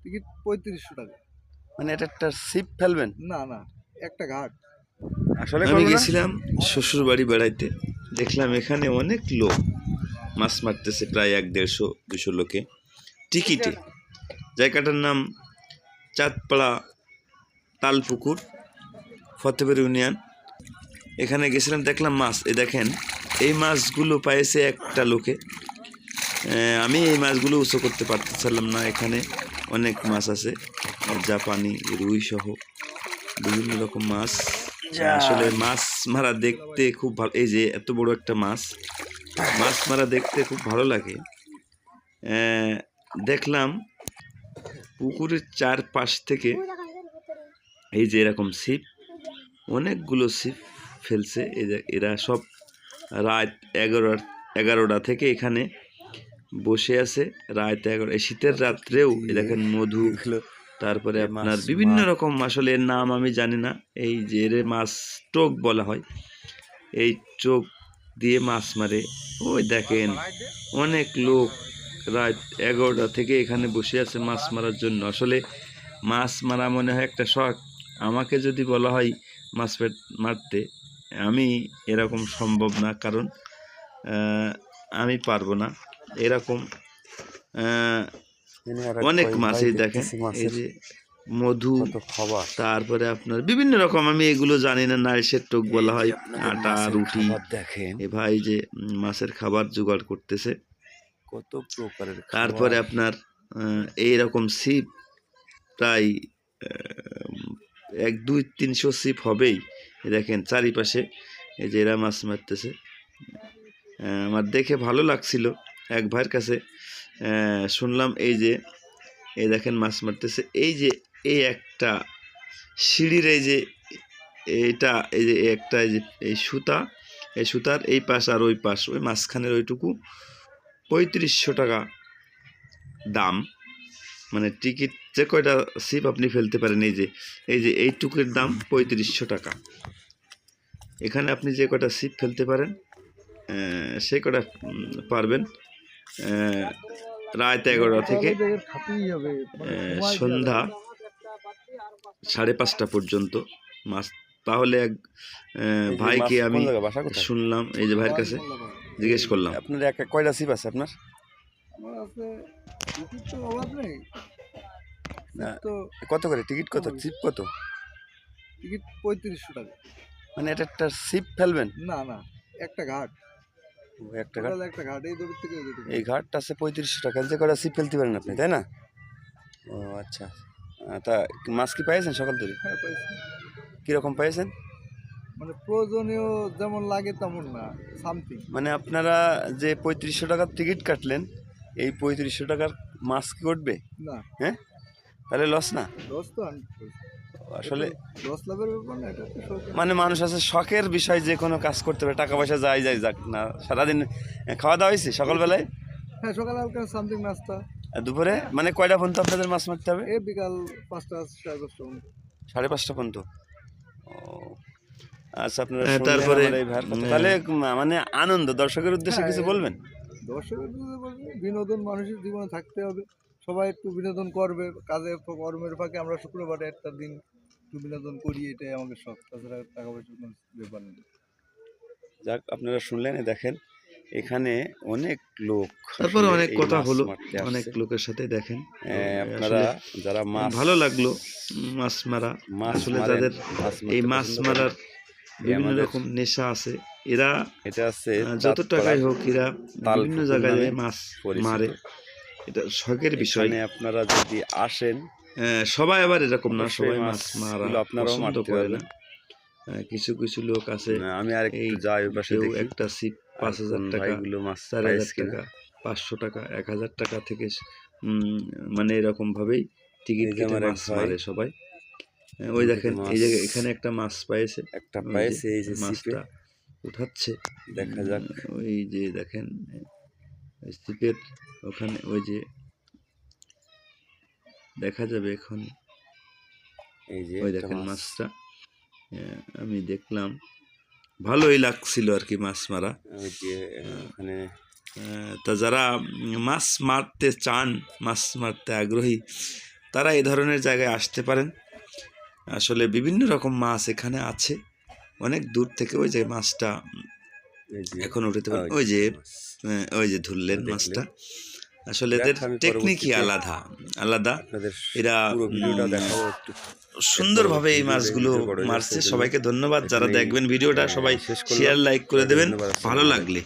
Ticket 3500 টাকা। মানে এটা একটা ছিপ ফেলবেন? না না, একটা ঘাট। আসলে আমি করবো না? গেছিলাম শ্বশুর বাড়ি বেড়াইতে, দেখলাম এখানে অনেক লোক মাছ মারতেছে, প্রায় 150-200 লোকে টিকিটে। জায়গাটার নাম চাঁদপাড়া তালপুকুর, ফতেপুর ইউনিয়ন। এখানে গেছিলাম, দেখলাম মাছ। এই দেখেন, এই মাছগুলো পাইছে একটা লোকে। আমি এই মাছগুলো উঁচু করতে পারতেছিলাম না। এখানে অনেক মাছ আছে, জাপানি রুই সহ বিভিন্ন রকম মাছ। আসলে মাছ মারা দেখতে খুব ভালো। এই যে এত বড় একটা মাছ, মাছ মারা দেখতে খুব ভালো লাগে। দেখলাম পুকুরের চারপাশ থেকে এই যে এরকম ছিপ, অনেকগুলো ছিপ ফেলছে। এরা সব রাত 11টা থেকে এখানে বসে আছে। রাত 11, এই শীতের রাত্রেও দেখেন মধু, তারপরে আপনার বিভিন্ন রকম, আসলে এর নাম আমি জানি না। এই যে এর মাছ টোক বলা হয়, এই চোখ দিয়ে মাছ মারে। ওই দেখেন অনেক লোক রাত 11টা থেকে এখানে বসে আছে মাছ মারার জন্য। আসলে মাছ মারা মনে হয় একটা শখ। আমাকে যদি বলা হয় মাছ মারতে, আমি এরকম সম্ভব না, কারণ আমি পারবো না এরকম। অনেক মাছ, এই দেখেন, এই যে মধু, তারপরে আপনার বিভিন্ন রকম, আমি এগুলো জানি না। নারিশের টোক বলা হয়, আটা রুটি। দেখেন এ ভাই যে মাছের খাবার জোগাড় করতেছে। কত প্রকারের। তারপরে আপনার এইরকম ছিপ প্রায় 100-200-300 ছিপ হবেই। দেখেন চারিপাশে এই যে এরা মাছ মারতেছে। আমার দেখে ভালো লাগছিল। এক ভাইয়ের কাছে শুনলাম এই যে এই দেখেন মাছ মারতেছে। এই যে এই একটা সিঁড়ির এই যে এইটা, এই যে একটা, এই যে এই সুতা, এই সুতার এই পাশ আর ওই পাশ, ওই মাঝখানের ওইটুকু 3500 টাকা দাম। মানে টিকিট যে কয়টা ছিপ আপনি ফেলতে পারেন, এই যে এইটুকুর দাম 3500 টাকা। এখানে আপনি যে কয়টা ছিপ ফেলতে পারেন সে কয়টা পারবেন। রাত 11টা থেকে সন্ধ্যা 5:30 পর্যন্ত মাছ। তাহলে এক ভাইকে আমি শুনলাম, এই যে ভাইয়ের কাছে জিজ্ঞেস করলাম, আপনার কয়টা ছিপ আছে আপনার? আমার আছে, টিকিট তো অভাব নেই। কত করে টিকিট? কত ছিপ? কত টিকিট 3500 টাকা। মানে এটা একটা ছিপ ফেলবেন? না না, একটা ঘাট। একটা ঘাট, একটা ঘাট, এই দূর থেকে এই ঘাটটা আছে 3500 টাকা। যে কটা ছিপ ফেলতে পারেন আপনি, তাই না? ও আচ্ছা। তা মাছ কি পাইছেন সকাল ধরে? হ্যাঁ পাইছি। কীরকম পাইছেন? মানে প্রয়োজনীয় যেমন লাগে তেমন না, সামথিং। মানে আপনারা যে 3500 টাকার টিকিট কাটলেন, এই 3500 টাকার মাছ কি উঠবে? না। হ্যাঁ, তাহলে লস না? লস তো আসলে লস লাভের ব্যাপার না, এটা তো শখ। মানে মানুষ আছে শখের বিষয়, যে কোনো কাজ করতে পারে, টাকা পয়সা যাই যাক না। সারাদিন খাওয়া দাওয়া হয়েছে সকালবেলায়? হ্যাঁ, সকালে হালকা সামথিং নাস্তা। আর দুপুরে মানে কয়টা পর্যন্ত আপনাদের মাছ মারতে হবে? এই বিকাল 5টা 5:30 পর্যন্ত। 5:30 পর্যন্ত। ও আচ্ছা, আপনারা তারপরে তাহলে মানে আনন্দ, দর্শকের উদ্দেশ্যে কিছু বলবেন? দর্শকের উদ্দেশ্যে বলবো, বিনোদন মানুষের জীবনে থাকতে হবে। সবাই একটু বিনোদন করবে, কাজের কর্মের ফাঁকে আমরা শুক্রবারে একটা দিন একটু বিনোদন করি, এটাই আমাদের শখ। তাছাড়া টাকা পয়সার কোনো ব্যাপার নেই। যাক, আপনারা শুনলেন, দেখেন এখানে অনেক লোক, তারপরে অনেক কথা হলো অনেক লোকের সাথে। দেখেন আপনারা যারা মাছ, ভালো লাগলো মাছ মারা। আসলে যাদের এই মাছ মারার বিভিন্ন রকম নেশা আছে, এরা এটা আছে যত টাকাই হোক, এরা বিভিন্ন জায়গায় মাছ মারে। এটা শখের বিষয়। আপনারা যদি আসেন, সবাই আবার এরকম না, সবাই মাছ মারা আপনারাও পছন্দ করে না। কিছু কিছু লোক আছে, আমি আর একটু যাই ওই পাশে দেখি, একটা ছিপ 5000 টাকা, 4000 টাকা, 500 টাকা, 1000 টাকা থেকে মানে এরকম ভাবেই টিকিট কেটে মাছ মারে সবাই। ওই দেখেন এই জায়গায় এখানে একটা মাছ পাইছে, এই যে মাছটা উঠাচ্ছে, দেখা যাক। ওই যে দেখেন ছিপের ওখানে, ওই যে দেখা যাবে এখন, ওই দেখেন মাছটা। আমি দেখলাম, ভালোই লাগছিল আর কি মাছ মারা। তা যারা মাছ মারতে চান, মাছ মারতে আগ্রহী, তারা এই ধরনের জায়গায় আসতে পারেন। আসলে বিভিন্ন রকম মাছ এখানে আছে, অনেক দূর থেকে ওই যে মাছটা এই যে এখন উঠাতে পারেন, ওই যে ওই যে ধরলেন দেখলেন। মাছটা। আসলে এদের আমি টেকনিকই পরবর্তীতে আলাদা। আপনাদের এরা পুরো ভিডিওটা দেখাবো একটু। সুন্দরভাবে এই ভিডিও মাছগুলো বড় হয়ে যাচ্ছে মারছে। এই জন্য সবাইকে ধন্যবাদ, যারা এখানেই, দেখবেন ভিডিওটা সবাই শেষ করলাম। শেয়ার লাইক করে সবাইকে দেবেন ধন্যবাদ, ভালো আসসালামু লাগলে।